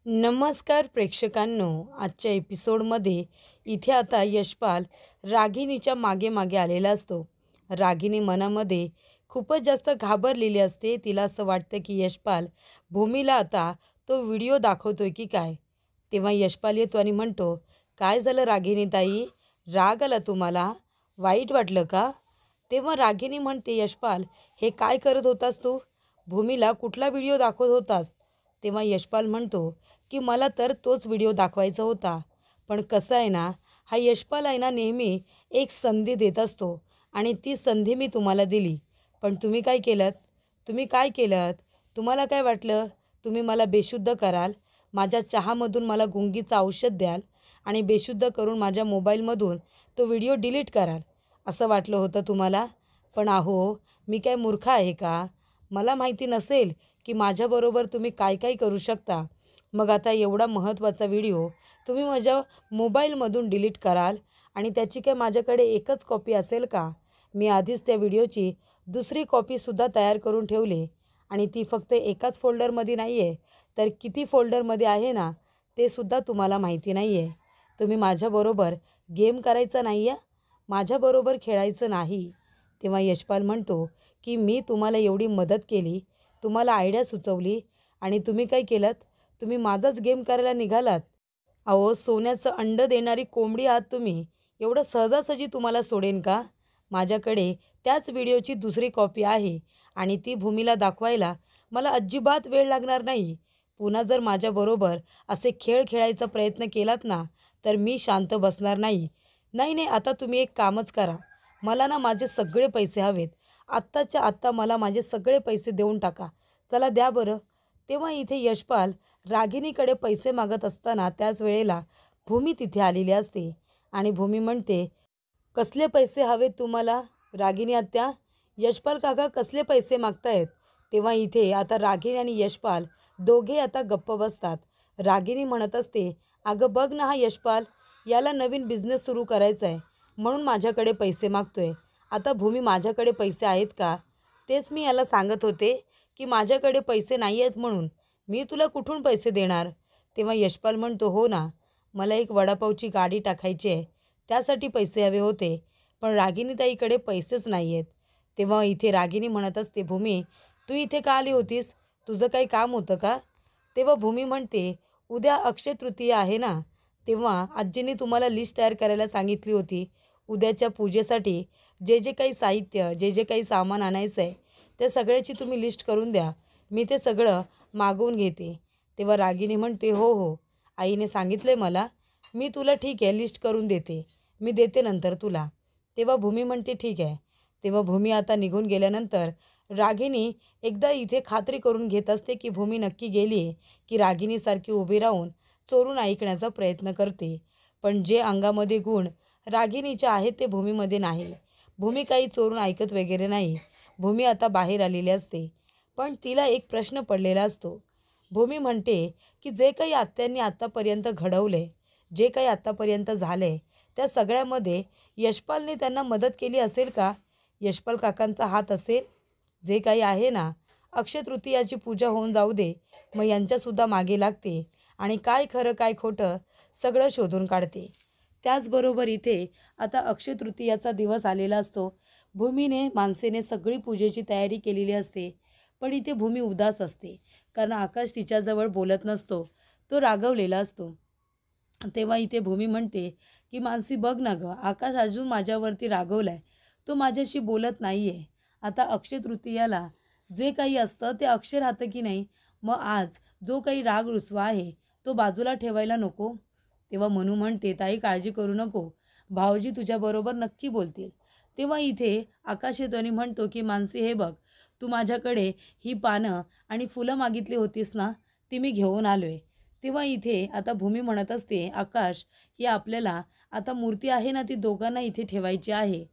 नमस्कार प्रेक्षकांनो, आजच्या एपिसोडमध्ये इथे आता यशपाल रागिनीच्या मागे मागे आलेला असतो. रागिनी मनामध्ये खूपच जास्त घाबरलेली असते. तिला असं वाटतं की यशपाल भूमीला आता तो व्हिडिओ दाखवतोय की काय. तेव्हा यशपाल येतो आणि म्हणतो, काय झालं रागिनी ताई, राग आला तुम्हाला, वाईट वाटलं का? तेव्हा रागिनी म्हणते, यशपाल हे काय करत होतास तू, भूमीला कुठला व्हिडिओ दाखवत होतास? तेव्हा यशपाल म्हणतो की मला तर तोच व्हिडिओ दाखवायचा होता, पण कसं आहे ना, हा यशपाल आहे ना नेहमी एक संधी देत असतो आणि ती संधी मी तुम्हाला दिली, पण तुम्ही काय केलंत? तुम्ही काय केलंत? तुम्हाला काय वाटलं तुम्ही मला बेशुद्ध कराल, माझ्या चहामधून मला गुंगीचं औषध द्याल आणि बेशुद्ध करून माझ्या मोबाईलमधून तो व्हिडिओ डिलीट कराल, असं वाटलं होतं तुम्हाला? पण अहो, मी काय मूर्ख आहे का? मला माहिती नसेल की माझ्याबरोबर तुम्ही काय काय करू शकता? मग आता एवढा महत्त्वाचा व्हिडिओ तुम्ही माझ्या मोबाईलमधून डिलीट कराल आणि त्याची काय माझ्याकडे एकच कॉपी असेल का? मी आधीच त्या व्हिडिओची दुसरी कॉपीसुद्धा तयार करून ठेवली आणि ती फक्त एकाच फोल्डरमध्ये नाही आहे, तर किती फोल्डरमध्ये आहे ना, ते सुद्धा तुम्हाला माहिती नाही आहे. तुम्ही माझ्याबरोबर गेम करायचा नाही आहे, माझ्याबरोबर खेळायचं नाही. तेव्हा यशपाल म्हणतो की मी तुम्हाला एवढी मदत केली, तुम्हाला आयडिया सुचवली आणि तुम्ही काय केलंत? तुम्ही माझाच गेम करायला निघालात. अहो, सोन्याचं अंड देणारी कोंबडी आहात तुम्ही. एवढं सहजासहजी तुम्हाला सोडेन का? माझ्याकडे त्याच व्हिडिओची दुसरी कॉपी आहे आणि ती भूमीला दाखवायला मला अजिबात वेळ लागणार नाही. पुन्हा जर माझ्याबरोबर असे खेळ खेळायचा प्रयत्न केलात ना, तर मी शांत बसणार नाही. नाही नाही, आता तुम्ही एक कामच करा. मला ना माझे सगळे पैसे हवेत. आत्ताच्या आत्ता मला माझे सगळे पैसे देऊन टाका. चला द्या बरं. तेव्हा इथे यशपाल रागिनीकडे पैसे मागत असताना त्याच वेळेला भूमी तिथे आलेली असते आणि भूमी म्हणते, कसले पैसे हवेत तुम्हाला रागिनी आत्या? यशपाल काका कसले पैसे मागतायत? तेव्हा इथे आता रागिनी आणि यशपाल दोघे आता गप्प बसतात. रागिनी म्हणत असते, अगं बघ ना, हा यशपाल, याला नवीन बिझनेस सुरू करायचा आहे म्हणून माझ्याकडे पैसे मागतोय. आता भूमी, माझ्याकडे पैसे आहेत का? तेच मी याला सांगत होते की माझ्याकडे पैसे नाही आहेत म्हणून. मी तुला कुठून पैसे देणार? तेव्हा यशपाल म्हणतो, हो ना, मला एक वडापावची गाडी टाकायची आहे, त्यासाठी पैसे हवे होते, पण रागिनीताईकडे पैसेच नाही आहेत. तेव्हा इथे रागिनी म्हणत असते, भूमी तू इथे का आली होतीस? तुझं काही काम होतं का? तेव्हा भूमी म्हणते, उद्या अक्षय तृतीया आहे ना, तेव्हा आजीने तुम्हाला लिस्ट तयार करायला सांगितली होती. उद्याच्या पूजेसाठी जे जे काही साहित्य, जे जे काही सामान आणायचं आहे, त्या सगळ्याची तुम्ही लिस्ट करून द्या. मी ते सगळं मागवून घेते. तेव्हा रागिनी म्हणते, हो हो, आईने सांगितले मला, मी तुला ठीक आहे लिस्ट करून देते, मी देते नंतर तुला. तेव्हा भूमी म्हणते, ठीक आहे. तेव्हा भूमी आता निघून गेल्यानंतर रागिनी एकदा इथे खात्री करून घेत असते की भूमी नक्की गेली आहे, की रागिनीसारखी उभी राहून चोरून ऐकण्याचा प्रयत्न करते. पण जे अंगामध्ये गुण रागिनीचे आहेत ते भूमीमध्ये नाही. भूमी काही चोरून ऐकत वगैरे नाही. भूमी आता बाहेर आलेली असते, पण तिला एक प्रश्न पडलेला असतो. भूमी म्हणते की जे काही आत्यांनी आत्तापर्यंत घडवले, जे काही आत्तापर्यंत झाले, त्या सगळ्यामध्ये यशपालने त्यांना मदत केली असेल का? यशपाल काकांचा हात असेल? जे काही आहे ना, अक्षय तृतीयाची पूजा होऊन जाऊ दे, मग यांच्यासुद्धा मागे लागते आणि काय खरं काय खोटं सगळं शोधून काढते. त्याचबरोबर इथे आता अक्षय तृतीयाचा दिवस आलेला असतो. भूमीने, मानसीने सगळी पूजेची तयारी केलेली असते, पण इथे भूमी उदास असते, कारण आकाश तिच्याजवळ बोलत नसतो, तो रागवलेला असतो. तेव्हा इथे भूमी म्हणते की मानसी बघ ना गं, आकाश अजून माझ्यावरती रागवला आहे, तो माझ्याशी बोलत नाही आहे. आता अक्षय तृतीयाला जे काही असतं ते अक्षय राहतं की नाही, मग आज जो काही राग रुसवा आहे तो बाजूला ठेवायला नको. तेव्हा मनू म्हणते, ताई काळजी करू नको, भाऊजी तुझ्याबरोबर नक्की बोलतील. तेव्हा इथे आकाश येतो आणि म्हणतो की मानसी हे बघ, तू माझ्याकडे ही पानं आणि फुलं मागितली होतीस ना, ती मी घेऊन आलो आहे. तेव्हा इथे आता भूमी म्हणत असते, आकाश ही आपल्याला आता मूर्ती आहे ना, ती दोघांना इथे ठेवायची आहे.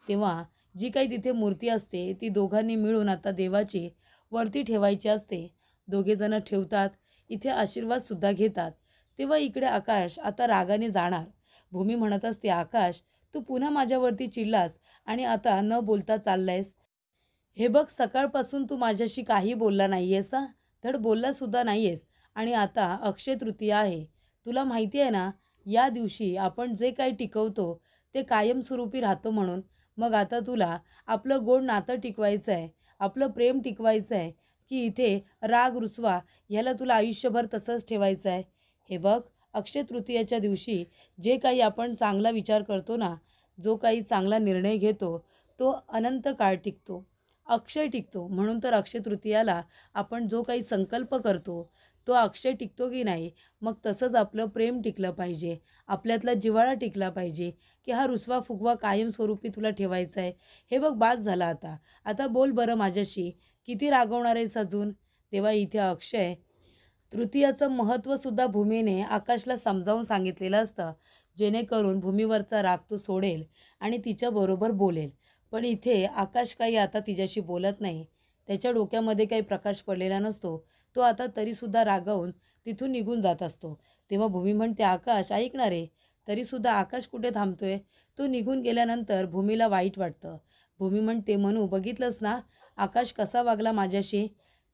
तेव्हा जी काही तिथे मूर्ती असते ती दोघांनी मिळून आता देवाची वरती ठेवायची असते. दोघेजणं ठेवतात, इथे आशीर्वादसुद्धा घेतात. तेव्हा इकडे आकाश आता रागाने जाणार. भूमी म्हणत असते, आकाश तू पुन्हा माझ्यावरती चिल्लास आणि आता न बोलता चाललायस. हे बघ, सकाळपासून तू माझ्याशी काही बोलला नाही आहेस, धड बोललासुद्धा नाही आहेस आणि आता अक्षय तृतीया आहे. तुला माहिती आहे ना, या दिवशी आपण जे काही टिकवतो ते कायमस्वरूपी राहतं म्हणून. मग आता तुला आपलं गोड नातं टिकवायचं आहे, आपलं प्रेम टिकवायचं आहे, की इथे राग रुसवा ह्याला तुला आयुष्यभर तसंच ठेवायचं आहे? हे बघ, अक्षय तृतीयेच्या दिवशी जे काही आपण चांगला विचार करतो ना, जो काही चांगला निर्णय घेतो, तो अनंत काळ टिकतो, अक्षय टिकतो. म्हणून तर अक्षय तृतीयाला आपण जो काही संकल्प करतो, तो अक्षय टिकतो की नाही? मग तसंच आपलं प्रेम टिकलं पाहिजे, आपल्यातला जिव्हाळा टिकला पाहिजे, की हा रुसवा-फुगवा कायमस्वरूपी तुला ठेवायचा आहे. हे बघ बास झालं आता. आता बोल बरं माझ्याशी, किती रागवणार आहेस अजून? तेव्हा इथे अक्षय तृतीयाचं महत्त्वसुद्धा भूमीने आकाशला समजावून सांगितलेलं असतं, जेणेकरून भूमीवरचा राग तो सोडेल आणि तिच्याबरोबर बोलेल. पण इथे आकाश काही आता तिच्याशी बोलत नाही. त्याच्या डोक्यामध्ये काही प्रकाश पडलेला नसतो. तो आता तरीसुद्धा रागावून तिथून निघून जात असतो. तेव्हा भूमी म्हणते, आकाश ऐक ना रे. तरीसुद्धा आकाश कुठे थांबतोय? तो निघून गेल्यानंतर भूमीला वाईट वाटतं. भूमी म्हणते, मनू बघितलंस ना आकाश कसा वागला माझ्याशी?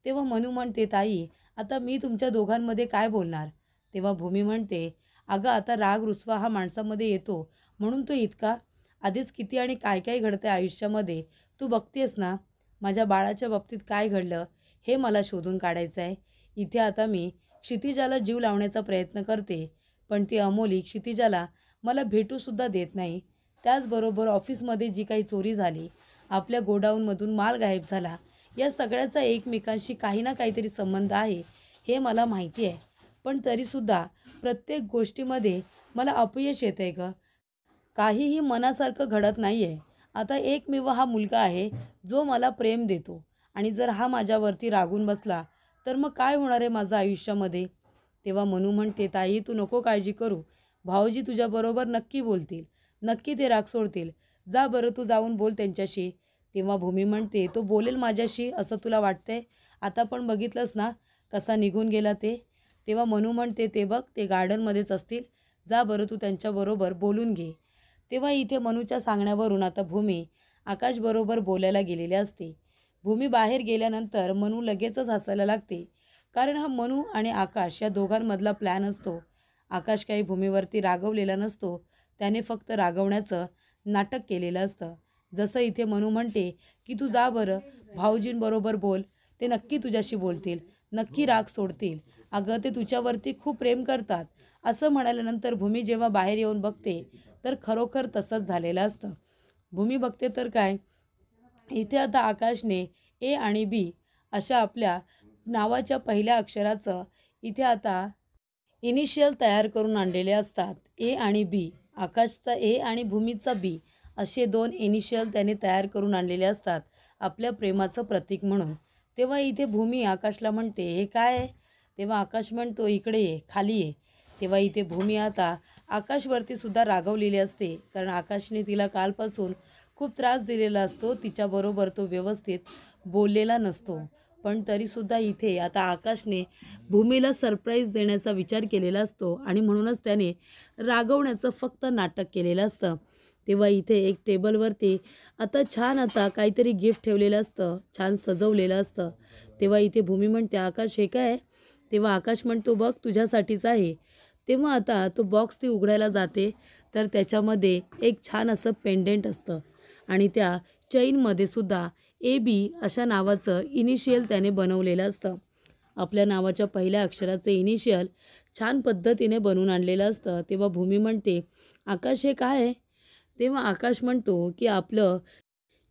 तेव्हा मनू म्हणते, ताई आता मी तुमच्या दोघांमध्ये काय बोलणार? तेव्हा भूमी म्हणते, अगं आता राग रुसवा हा माणसामध्ये येतो म्हणून तो इतका? आधीच किती आणि काय काय घडतंय आयुष्यामध्ये तू बघतेस ना. माझ्या बाळाच्या बाबतीत काय घडलं हे मला शोधून काढायचं आहे. इथे आता मी क्षितिजाला जीव लावण्याचा प्रयत्न करते, पण ती अमोली क्षितिजाला मला भेटूसुद्धा देत नाही. त्याचबरोबर ऑफिसमध्ये जी काही चोरी झाली, आपल्या गोडाऊनमधून माल गायब झाला, या सगळ्याचा एकमेकांशी काही ना काहीतरी संबंध आहे हे मला माहिती आहे. पण तरीसुद्धा प्रत्येक गोष्टीमध्ये मला अपयश येतं आहे गं. काहीही मनासारखं घडत नाही आहे. आता एकमेव हा मुलगा आहे जो मला प्रेम देतो आणि जर हा माझ्यावरती रागून बसला तर मग काय होणार आहे माझं आयुष्यामध्ये? तेव्हा मनू म्हणते, ताई तू नको काळजी करू. भाऊजी तुझ्याबरोबर नक्की बोलतील, नक्की ते राग सोडतील. जा बरं तू जाऊन बोल त्यांच्याशी. तेव्हा भूमी म्हणते, तो बोलेल माझ्याशी असं तुला वाटतंय? आता पण बघितलंस ना कसा निघून गेला ते? तेव्हा मनू म्हणते, ते बघ ते गार्डनमध्येच असतील. जा बरं तू त्यांच्याबरोबर बोलून घे. तेव्हा इथे मनूच्या सांगण्यावरून आता भूमी आकाशबरोबर बोलायला गेलेली असते. भूमी बाहेर गेल्यानंतर मनू लगेचच हसायला लागते, कारण हा मनू आणि आकाश या दोघांमधला प्लॅन असतो. आकाश काही भूमीवरती रागवलेला नसतो, त्याने फक्त रागवण्याचं नाटक केलेलं असतं. जसं इथे मनू म्हणते, की तू जा बरं भाऊजींबरोबर बोल, ते नक्की तुझ्याशी बोलतील, नक्की राग सोडतील. अगं ते तुझ्यावरती खूप प्रेम करतात. असं म्हणाल्यानंतर भूमी जेव्हा बाहेर येऊन बघते तर खरोखर तसंच झालेलं असतं. भूमी बघते तर काय, इथे आता आकाशने ए आणि बी अशा आपल्या नावाच्या पहिल्या अक्षराचं इथे आता इनिशियल तयार करून आणलेले असतात. ए आणि बी, आकाशचा ए आणि भूमीचा बी असे 2 इनिशियल त्याने तयार करून आणलेले असतात आपल्या प्रेमाचं प्रतीक म्हणून. तेव्हा इथे भूमी आकाशला म्हणते, हे काय आहे? तेव्हा आकाश म्हणतो, इकडे ये, खाली ये. तेव्हा इथे भूमी आता आकाशवरती सुद्धा रागवलेली असते, कारण आकाशने तिला कालपासून खूप त्रास दिलेला असतो. तिच्याबरोबर तो व्यवस्थित बोललेला नसतो. पण तरीसुद्धा इथे आता आकाशने भूमीला सरप्राईज देण्याचा विचार केलेला असतो आणि म्हणूनच त्याने रागवण्याचं फक्त नाटक केलेलं असतं. तेव्हा इथे एक टेबलवरती आता छान आता काहीतरी गिफ्ट ठेवलेलं असतं, छान सजवलेलं असतं. तेव्हा इथे भूमी म्हणते, आकाश हे काय? तेव्हा आकाश म्हणतो, बघ तुझ्यासाठीच आहे. तेव्हा आता तो बॉक्स ती उघडायला जाते तर त्याच्यामध्ये एक छान असं पेंडेंट असतं आणि त्या चेनमध्ये सुद्धा ए बी अशा नावाचं इनिशियल त्याने बनवलेलं असतं. आपल्या नावाच्या पहिल्या अक्षराचं इनिशियल छान पद्धतीने बनवून आणलेलं असतं. तेव्हा भूमी म्हणते, आकाश हे काय आहे? तेव्हा आकाश म्हणतो, की आपलं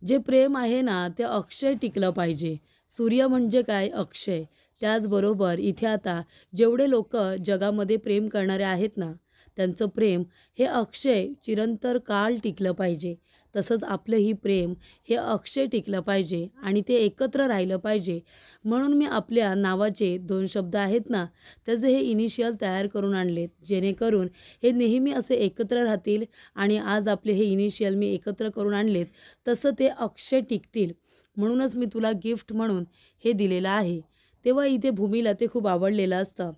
जे प्रेम आहे ना ते अक्षय टिकलं पाहिजे. सूर्य म्हणजे काय? अक्षय. त्याचबरोबर इथे आता जेवढे लोक जगामध्ये प्रेम करणारे आहेत ना, त्यांचं प्रेम हे अक्षय चिरंतर काळ टिकलं पाहिजे. तसंच आपलंही प्रेम हे अक्षय टिकलं पाहिजे आणि ते एकत्र राहिलं पाहिजे. म्हणून मी आपल्या नावाचे 2 शब्द आहेत ना, त्याचे हे इनिशियल तयार करून आणलेत, जेणेकरून हे नेहमी असे एकत्र राहतील आणि आज आपले हे इनिशियल मी एकत्र करून आणलेत, तसं ते अक्षय टिकतील. म्हणूनच मी तुला गिफ्ट म्हणून हे दिलेलं आहे. तेव्हा इथे भूमीला ते खूप आवडलेलं असतं.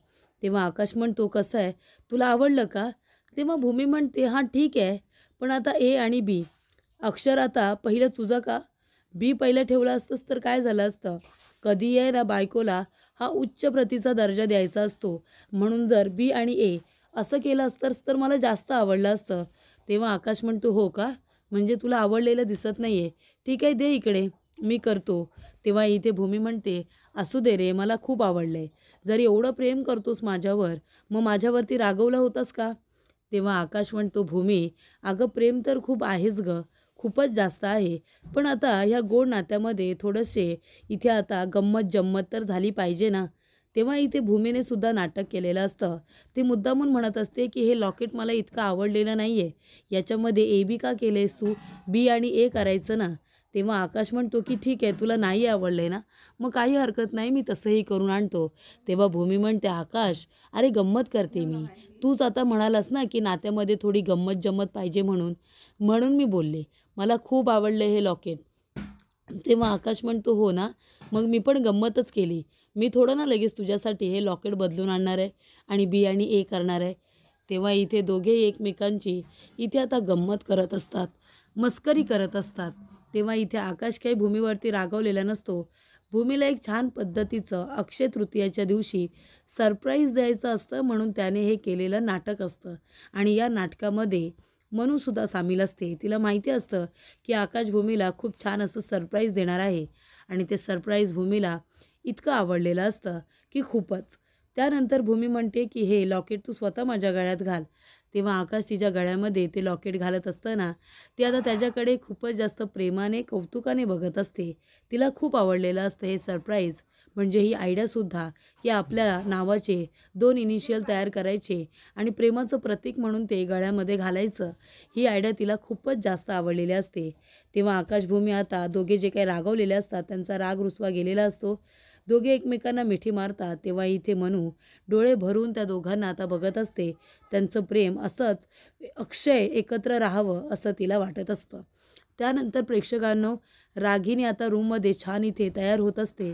तेव्हा आकाश म्हणतो, कसं आहे, तुला आवडलं का? तेव्हा भूमी म्हणते, हां ठीक आहे, पण आता ए आणि बी अक्षर आता पहिलं तुझं का? बी पहिलं ठेवलं असतंस तर काय झालं असतं? कधी आहे ना बायकोला हा उच्च प्रतीचा दर्जा द्यायचा असतो. म्हणून जर बी आणि ए असं केलं असतंच तर मला जास्त आवडलं असतं. तेव्हा आकाश म्हणतो, हो का? म्हणजे तुला आवडलेलं दिसत नाही आहे. ठीक आहे, दे इकडे, मी करतो. तेव्हा इथे भूमी म्हणते, असू दे रे, मला खूप आवडलं आहे. जर एवढं प्रेम करतोस माझ्यावर, मग माझ्यावरती रागवला होतास का? तेव्हा आकाश म्हणतो, भूमी, अगं प्रेम तर खूप आहेच गं, खूपच जास्त आहे. पण आता ह्या गोड नात्यामध्ये थोडेसे इथे आता गंमत जम्मत तर झाली पाहिजे ना. तेव्हा इथे भूमीने सुद्धा नाटक केलेलं असतं. ती मुद्दामून म्हणत असते की हे लॉकेट मला इतकं आवडलेलं नाही आहे. याच्यामध्ये ए बी का केलेस तू? बी आणि ए करायचं ना. तेव्हा आकाश म्हणतो की ठीक आहे, तुला नाही आवडलं ना, मग काही हरकत नाही, मी तसंही करून आणतो. तेव्हा भूमी म्हणते, आकाश, अरे गंमत करते मी. तूच आता म्हणालास ना की नात्यामध्ये थोडी गंमत जम्मत पाहिजे म्हणून, म्हणून मी बोलले. मला खूप आवडलं हे लॉकेट. तेव्हा आकाश म्हणतो, हो ना, मग मी पण गंमतच केली. मी थोडं ना लगेच तुझ्यासाठी हे लॉकेट बदलून आणणार आहे आणि बी आणि ए करणार आहे. तेव्हा इथे दोघे एकमेकांची इथे आता गंमत करत असतात, मस्करी करत असतात. तेव्हा इथे आकाश काही भूमीवरती रागवलेला नसतो. भूमीला एक छान पद्धतीचं अक्षय तृतीयाच्या दिवशी सरप्राईज द्यायचं असतं, म्हणून त्याने हे केलेलं नाटक असतं. आणि या नाटकामध्ये मनूसुद्धा सामील असते. तिला माहिती असतं की आकाश भूमीला खूप छान असं सरप्राईज देणार आहे आणि ते सरप्राईज भूमीला इतकं आवडलेलं असतं की खूपच. त्यानंतर भूमी म्हणते की हे लॉकेट तू स्वतः माझ्या गळ्यात घाल. तेव्हा आकाश तिच्या गळ्यामध्ये ते लॉकेट घालत असताना ती आता त्याच्याकडे खूपच जास्त प्रेमाने कौतुकाने बघत असते. तिला खूप आवडलेलं असतं हे सरप्राईज, म्हणजे ही आयडियासुद्धा की आपल्या नावाचे 2 इनिशियल तयार करायचे आणि प्रेमाचं प्रतीक म्हणून ते गळ्यामध्ये घालायचं. ही आयडिया तिला खूपच जास्त आवडलेली असते. तेव्हा आकाशभूमी आता दोघे जे काही रागवलेले असतात त्यांचा राग रुसवा गेलेला असतो. दोघे एकमेकांना मिठी मारतात. तेव्हा इथे मनू डोळे भरून त्या दोघांना आता बघत असते. त्यांचं प्रेम असंच अक्षय एकत्र राहावं असं तिला वाटत असतं. त्यानंतर प्रेक्षकांनो, रागिनी आता रूममध्ये छान इथे तयार होत असते.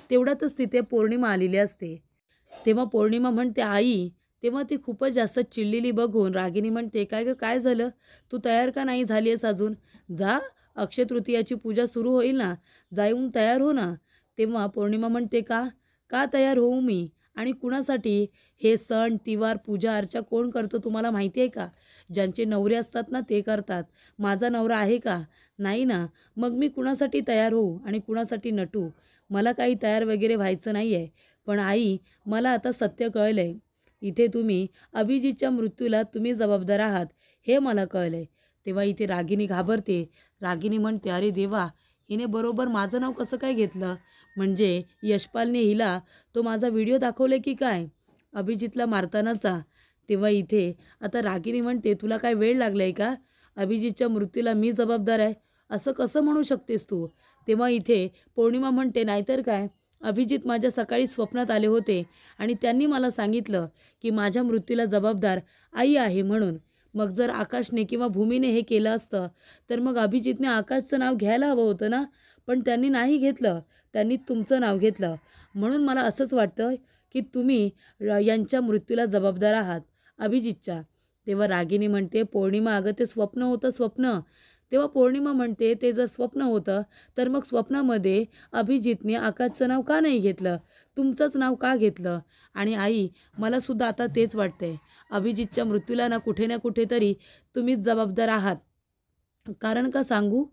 तेवढ्यातच तिथे पौर्णिमा आलेली असते. तेव्हा पौर्णिमा म्हणते, आई. तेव्हा ती खूपच जास्त चिडलेली बघून रागिनी म्हणते, काय गं, काय झालं? तू तयार का नाही झाली आहेस अजून? जा, अक्षय तृतीयाची पूजा सुरू होईल ना, जाऊन तयार हो ना. तेव्हा पौर्णिमा म्हणते, का का तयार होऊ मी आणि कुणासाठी? हे सण तिवार पूजा अर्चा कोण करतं तुम्हाला माहिती आहे का? ज्यांचे नवरे असतात ना ते करतात. माझा नवरा आहे का? नाही ना. मग मी कुणासाठी तयार होऊ आणि कुणासाठी नटू? मला काही तयार वगैरे व्हायचं नाही आहे. पण आई, मला आता सत्य कळलं आहे. इथे तुम्ही अभिजितच्या मृत्यूला तुम्ही जबाबदार आहात हे मला कळलं आहे. तेव्हा इथे रागिनी घाबरते. रागिनी म्हणते, अरे देवा, हिने बरोबर माझं नाव कसं काय घेतलं? म्हणजे यशपालने हिला तो माझा व्हिडिओ दाखवला की काय अभिजितला मारतानाचा? तेव्हा इथे आता रागिनी म्हणते, तुला काय वेळ लागला आहे का? अभिजितच्या मृत्यूला मी जबाबदार आहे असं कसं म्हणू शकतेस तू? तेव्हा इथे पौर्णिमा म्हणते, नाहीतर काय, अभिजित माझ्या सकाळी स्वप्नात आले होते आणि त्यांनी मला सांगितलं की माझ्या मृत्यूला जबाबदार आई आहे म्हणून. मग जर आकाशने किंवा भूमीने हे केलं असतं तर मग अभिजितने आकाशचं नाव घ्यायला हवं होतं ना, पण त्यांनी नाही घेतलं, त्यांनी तुमचं नाव घेतलं. म्हणून मला असंच वाटतं की तुम्ही यांच्या मृत्यूला जबाबदार आहात, अभिजितच्या. तेव्हा रागिनी म्हणते, पौर्णिमा, अगं ते स्वप्न होतं, स्वप्न. तेव्हा पौर्णिमा म्हणते, ते जर स्वप्न होतं तर मग स्वप्नामध्ये अभिजितने आकाशचं नाव का नाही घेतलं, तुमचंच नाव का घेतलं? आणि आई, मलासुद्धा आता तेच वाटतंय, अभिजितच्या मृत्यूला ना कुठेतरी तुम्हीच जबाबदार आहात. कारण का सांगू?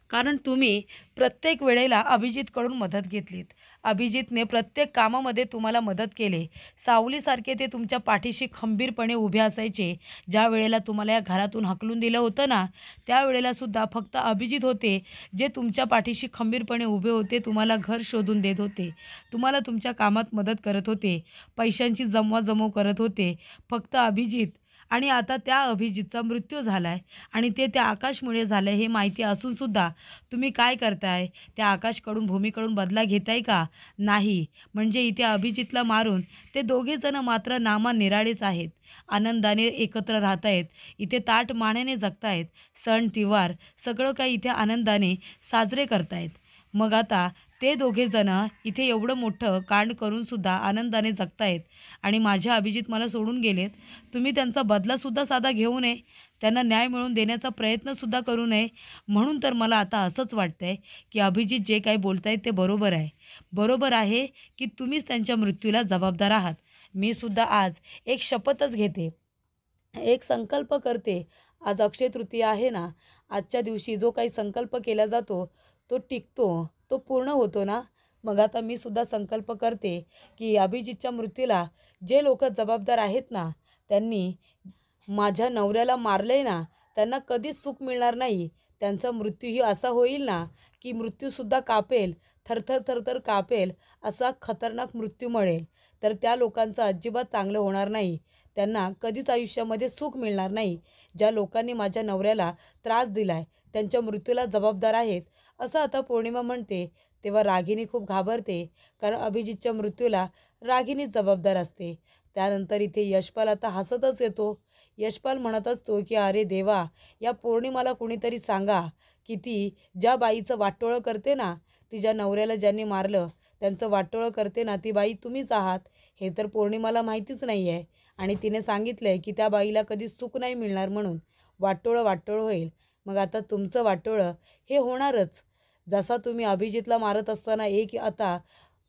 कारण तुम्ही प्रत्येक वेळेला अभिजितकडून मदत घेतलीत. अभिजितने प्रत्येक कामामध्ये तुम्हाला मदत केली. सावलीसारखे ते तुमच्या पाठीशी खंबीरपणे उभे असायचे. ज्या वेळेला तुम्हाला या घरातून हाकलून दिलं होतं ना, त्यावेळेलासुद्धा फक्त अभिजित होते जे तुमच्या पाठीशी खंबीरपणे उभे होते. तुम्हाला घर शोधून देत होते, तुम्हाला तुमच्या कामात मदत करत होते, पैशांची जमवाजमव करत होते. फक्त अभिजित. आणि आता त्या अभिजितचा मृत्यू झाला आहे आणि ते त्या आकाशमुळे झालं आहे हे माहिती असूनसुद्धा तुम्ही काय करताय? त्या आकाशकडून भूमीकडून बदला घेताय का? नाही. म्हणजे इथे अभिजितला मारून ते दोघेजणं मात्र नामानिराळेच आहेत. आनंदाने एकत्र राहत आहेत, इथे ताठमानेने जगतायत. सण तिवार सगळं काही इथे आनंदाने साजरे करतायत. मग आता ते दोघेजण इथे एवढं मोठं कांड करूनसुद्धा आनंदाने जगतायत आणि माझ्या अभिजित मला सोडून गेलेत. तुम्ही त्यांचा बदलासुद्धा साधा घेऊ नये, त्यांना न्याय मिळवून देण्याचा प्रयत्नसुद्धा करू नये. म्हणून तर मला आता असंच वाटतंय की अभिजित जे काही बोलतायत ते बरोबर आहे. बरोबर आहे की तुम्हीच त्यांच्या मृत्यूला जबाबदार आहात. मी सुद्धा आज एक शपथच घेते, एक संकल्प करते. आज अक्षय तृतीया आहे ना, आजच्या दिवशी जो काही संकल्प केला जातो तो टिकतो, तो पूर्ण होतो ना. मग आता मी सुद्धा संकल्प करते की अभिजितच्या मृत्यूला जे लोक जबाबदार आहेत ना, त्यांनी माझ्या नवऱ्याला मारलंय ना, त्यांना कधीच सुख मिळणार नाही. त्यांचा मृत्यूही असा होईल ना की मृत्यूसुद्धा कापेल, थरथर थरथर कापेल, असा खतरनाक मृत्यू मिळेल. तर त्या लोकांचं अजिबात चांगलं होणार नाही. त्यांना कधीच आयुष्यामध्ये सुख मिळणार नाही. ज्या लोकांनी माझ्या नवऱ्याला त्रास दिलाय त्यांच्या मृत्यूला जबाबदार आहेत, असं आता पौर्णिमा म्हणते. तेव्हा रागिनी खूप घाबरते, कारण अभिजितच्या मृत्यूला रागिनीच जबाबदार असते. त्यानंतर इथे यशपाल आता हसतच येतो. यशपाल म्हणत असतो की अरे देवा, या पौर्णिमाला कुणीतरी सांगा की ती ज्या बाईचं वाटोळं करते ना, तिच्या नवऱ्याला ज्यांनी मारलं त्यांचं वाटोळं करते ना, ती बाई तुम्हीच आहात. हे तर पौर्णिमाला माहितीच नाही आहे आणि तिने सांगितलं आहे की त्या बाईला कधीच सुख नाही मिळणार, म्हणून वाटोळं वाटोळं होईल. मग आता तुमचं वाटोळं हे होणारच. जसा तुम्ही अभिजितला मारत असताना एक आता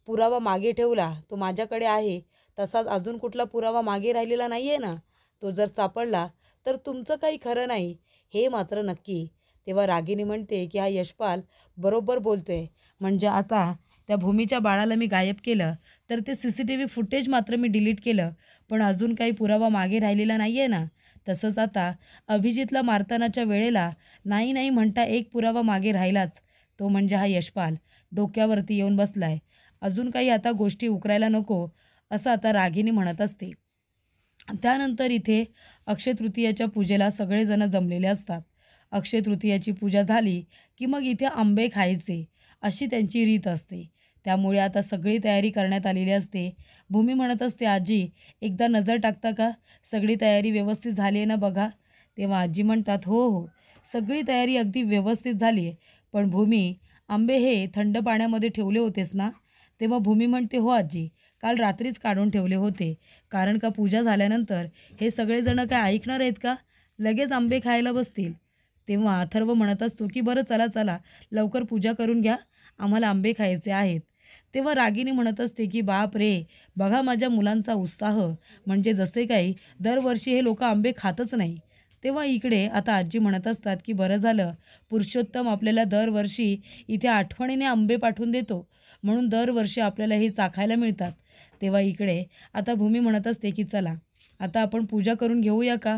पुरावा मागे ठेवला, तो माझ्याकडे आहे, तसाच अजून कुठला पुरावा मागे राहिलेला नाही आहे ना. तो जर सापडला तर तुमचं काही खरं नाही, हे मात्र नक्की. तेव्हा रागिनी म्हणते की हा यशपाल बरोबर बोलतोय. म्हणजे आता त्या भूमीच्या बाळाला मी गायब केलं, तर ते CCTV फुटेज मात्र मी डिलीट केलं, पण अजून काही पुरावा मागे राहिलेला नाही आहे ना. तसंच आता अभिजितला मारतानाच्या वेळेला नाही नाही म्हणता एक पुरावा मागे राहिलाच, तो म्हणजे हा यशपाल डोक्यावरती येऊन बसलाय. अजून काही आता गोष्टी उकरायला नको, असं आता रागिनी म्हणत असते. त्यानंतर इथे अक्षय तृतीयाच्या पूजेला सगळेजण जमलेले असतात. अक्षय तृतीयाची पूजा झाली की मग इथे आंबे खायचे, अशी त्यांची रीत असते. त्यामुळे आता सगळी तयारी करण्यात आलेली असते. भूमी म्हणत असते, आजी एकदा नजर टाकता का, सगळी तयारी व्यवस्थित झाली आहे ना बघा. तेव्हा आजी म्हणतात, हो हो, सगळी तयारी अगदी व्यवस्थित झाली आहे. पण भूमी, आंबे हे थंड पाण्यामध्ये ठेवले होतेस ना. तेव्हा भूमी म्हणते, हो आजी, काल रात्रीच काढून ठेवले होते. कारण का पूजा झाल्यानंतर हे सगळेजण काय ऐकणार आहेत का, लगेच आंबे खायला बसतील. तेव्हा अथर्व म्हणत असतो की बरं चला चला, लवकर पूजा करून घ्या, आम्हाला आंबे खायचे आहेत. तेव्हा रागिनी म्हणत असते की बाप रे, बघा माझ्या मुलांचा उत्साह, म्हणजे जसे काही दरवर्षी हे लोक आंबे खातच नाही. तेव्हा इकडे आता आजी म्हणत असतात की बरं झालं, पुरुषोत्तम आपल्याला दरवर्षी इथे आठवणीने आंबे पाठवून देतो, म्हणून दरवर्षी आपल्याला हे चाखायला मिळतात. तेव्हा इकडे आता भूमी म्हणत असते की चला आता आपण पूजा करून घेऊया का.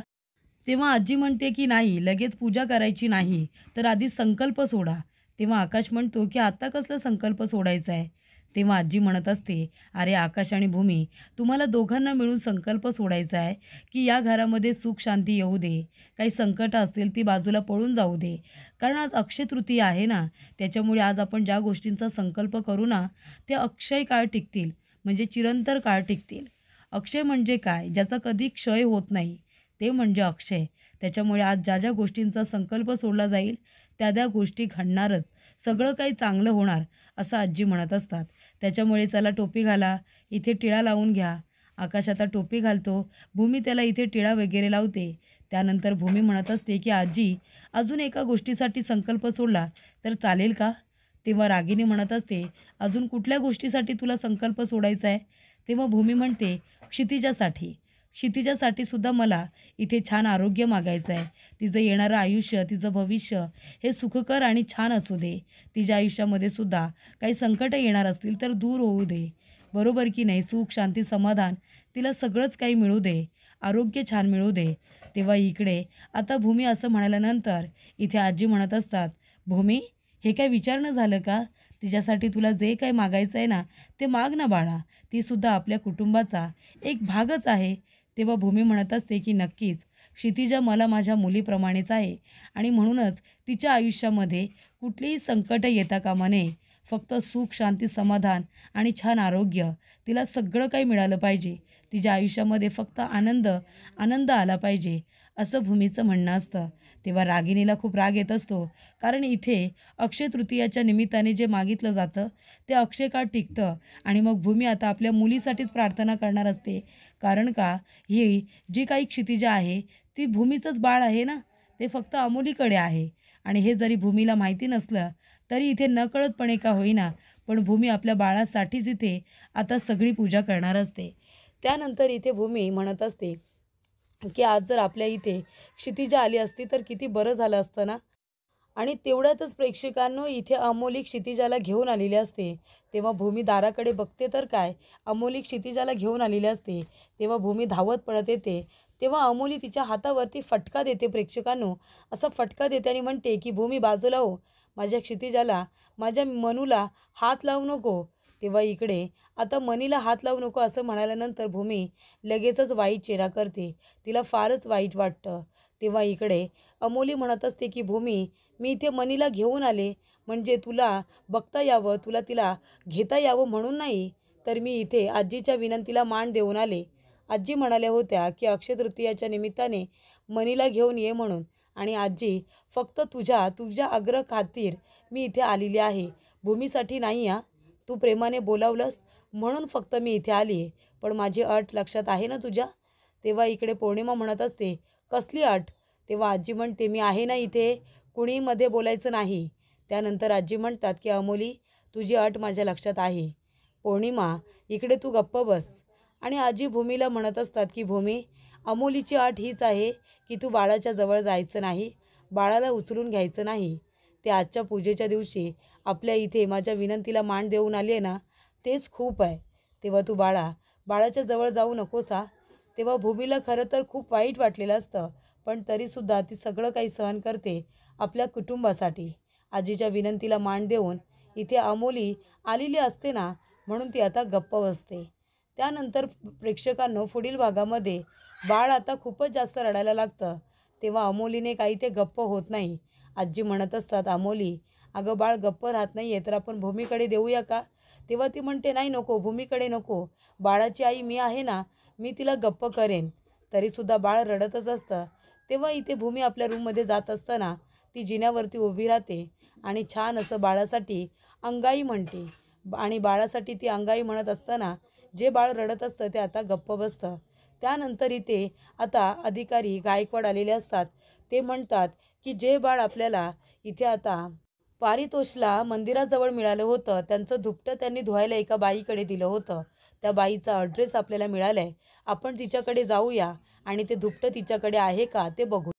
तेव्हा आजी म्हणते की नाही, लगेच पूजा करायची नाही, तर आधी संकल्प सोडा. तेव्हा आकाश म्हणतो की आता कसला संकल्प सोडायचा आहे. तेव्हा आजी म्हणत असते, अरे आकाश आणि भूमी, तुम्हाला दोघांना मिळून संकल्प सोडायचा आहे की या घरामध्ये सुख शांती येऊ दे, काही संकट असतील ती बाजूला पळून जाऊ दे. कारण आज अक्षय तृतीया आहे ना, त्याच्यामुळे आज आपण ज्या गोष्टींचा संकल्प करू ना, ते अक्षय काळ टिकतील, म्हणजे चिरंतर काळ टिकतील. अक्षय म्हणजे काय, ज्याचा कधी क्षय होत नाही, ते म्हणजे अक्षय. त्याच्यामुळे आज ज्या ज्या गोष्टींचा संकल्प सोडला जाईल त्या त्या गोष्टी घडणारच, सगळं काही चांगलं होणार, असं आजी म्हणत असतात. त्याच्यामुळे चला टोपी घाला, इथे टिळा लावून घ्या. आकाश आता टोपी घालतो, भूमी त्याला इथे टिळा वगैरे लावते. त्यानंतर भूमी म्हणत असते की आजी, अजून एका गोष्टीसाठी संकल्प सोडला तर चालेल का. तेव्हा रागिनी म्हणत असते, अजून कुठल्या गोष्टीसाठी तुला संकल्प सोडायचा आहे. तेव्हा भूमी म्हणते, क्षितिजासाठी. क्षितिजासाठी सुद्धा मला इथे छान आरोग्य मागायचं आहे. तिचं येणारं आयुष्य, तिचं भविष्य हे सुखकर आणि छान असू दे. तिच्या आयुष्यामध्ये सुद्धा काही संकटं येणार असतील तर दूर होऊ दे, बरोबर की नाही. सुख शांती समाधान तिला सगळंच काही मिळू दे, आरोग्य छान मिळू दे. तेव्हा इकडे आता भूमी असं म्हणाल्यानंतर इथे आजी म्हणत असतात, भूमी हे काय विचारणं झालं का, तिच्यासाठी तुला जे काही मागायचं आहे ना ते माग ना बाळा, ती सुद्धा आपल्या कुटुंबाचा एक भागच आहे. तेव्हा भूमी म्हणत असते की नक्कीच, क्षितिजा मला माझ्या मुलीप्रमाणेच आहे आणि म्हणूनच तिच्या आयुष्यामध्ये कुठलीही संकट येता कामा नये. फक्त सुख शांती समाधान आणि छान आरोग्य, तिला सगळं काही मिळालं पाहिजे. तिच्या आयुष्यामध्ये फक्त आनंद आनंद आला पाहिजे, असं भूमीचं म्हणणं असतं. तेव्हा रागिणीला खूप राग येत असतो, कारण इथे अक्षय तृतीयाच्या निमित्ताने जे मागितलं जातं ते अक्षय काळ टिकतं. आणि मग भूमी आता आपल्या मुलीसाठीच प्रार्थना करणार असते, कारण का ही जी काही क्षितिजा आहे ती भूमीचंच बाळ आहे ना, ते फक्त अमोलीकडे आहे. आणि हे जरी भूमीला माहिती नसलं तरी इथे नकळतपणे का होईना पण भूमी आपल्या बाळासाठीच इथे आता सगळी पूजा करणार असते. त्यानंतर इथे भूमी म्हणत असते की आज जर आपल्या इथे क्षितिजा आली असती तर किती बरं झालं असतं ना. आणि तेवढ्यातच प्रेक्षकांनो इथे अमोली क्षितिजाला घेऊन आलेली असते. तेव्हा भूमी दाराकडे बघते तर काय, अमोली क्षितिजाला घेऊन आलेली असते. तेव्हा भूमी धावत पळत येते. तेव्हा अमोली तिच्या हातावरती फटका देते प्रेक्षकांनो. असा फटका देते आणि म्हणते की भूमी बाजूला हो, माझ्या क्षितिजाला, माझ्या मनूला हात लावू नको. तेव्हा इकडे आता मनीला हात लावू नको असं म्हणाल्यानंतर भूमी लगेचच वाईट चेहरा करते. तिला फारच वाईट वाटतं. तेव्हा इकडे अमोली म्हणत असते की भूमी, मी इथे मनीला घेऊन आले म्हणजे तुला बघता यावं, तुला तिला घेता यावं म्हणून नाही, तर मी इथे आजीच्या विनंतीला मान देऊन आले. आजी म्हणाल्या होत्या की अक्षय तृतीयाच्या निमित्ताने मनीला घेऊन ये म्हणून, आणि आजी फक्त तुझ्या तुझ्या आग्रह खातीर मी इथे आलेली आहे, भूमीसाठी नाही. तू प्रेमाने बोलावलंस म्हणून फक्त मी इथे आली आहे, पण माझी अट लक्षात आहे ना तुझ्या. तेव्हा इकडे पौर्णिमा म्हणत असते, कसली अट. तेव्हा आजी म्हणते, मी आहे ना इथे, कुणी मध्ये बोलायचं नाही. त्यानंतर आजी म्हणतात की अमोली, तुझी अट माझ्या लक्षात आहे. पौर्णिमा, इकडे तू गप्प बस. आणि आजी भूमीला म्हणत असतात की भूमी, अमोलीची अट हीच आहे की तू बाळाच्या जवळ जायचं नाही, बाळाला उचलून घ्यायचं नाही. ते आजच्या पूजेच्या दिवशी आपल्या इथे माझ्या विनंतीला मान देऊन आली आहे ना, तेच खूप आहे. तेव्हा तू बाळाच्या जवळ जाऊ नकोस हा. तेव्हा भूमीला खरं तर खूप वाईट वाटलेलं असतं, पण तरीसुद्धा ती सगळं काही सहन करते आपल्या कुटुंबासाठी. आजीच्या विनंतीला मान देऊन इथे अमोली आलेली असते ना, म्हणून ती आता गप्प बसते. त्यानंतर प्रेक्षकांनो पुढील भागामध्ये बाळ आता खूपच जास्त रडायला लागतं. तेव्हा अमोलीने काही ते गप्प होत नाही. आजी म्हणत असतात, अमोली अगं बाळ गप्प राहत नाही आहे, तर आपण भूमीकडे देऊया का. तेव्हा ती म्हणते, नाही नको, भूमीकडे नको, बाळाची आई मी आहे ना, मी तिला गप्प करेन. तरीसुद्धा बाळ रडतच असतं. तेव्हा इथे भूमी आपल्या रूममध्ये जात असताना ती जिन्यावरती उभी राहते आणि छान असं बाळासाठी अंगाई म्हणते. आणि बाळासाठी ती अंगाई म्हणत असताना जे बाळ रडत असतं ते आता गप्प बसतं. त्यानंतर इथे आता अधिकारी गायकवाड आलेले असतात. ते म्हणतात की जे बाळ आपल्याला इथे आता पारितोषला मंदिराजवळ मिळालं होतं, त्यांचं दुपटं त्यांनी धुवायला एका बाईकडे दिलं होतं. त्या बाईचा ॲड्रेस आपल्याला मिळाला आहे. आपण तिच्याकडे जाऊया आणि ते दुपटं तिच्याकडे आहे का ते बघू.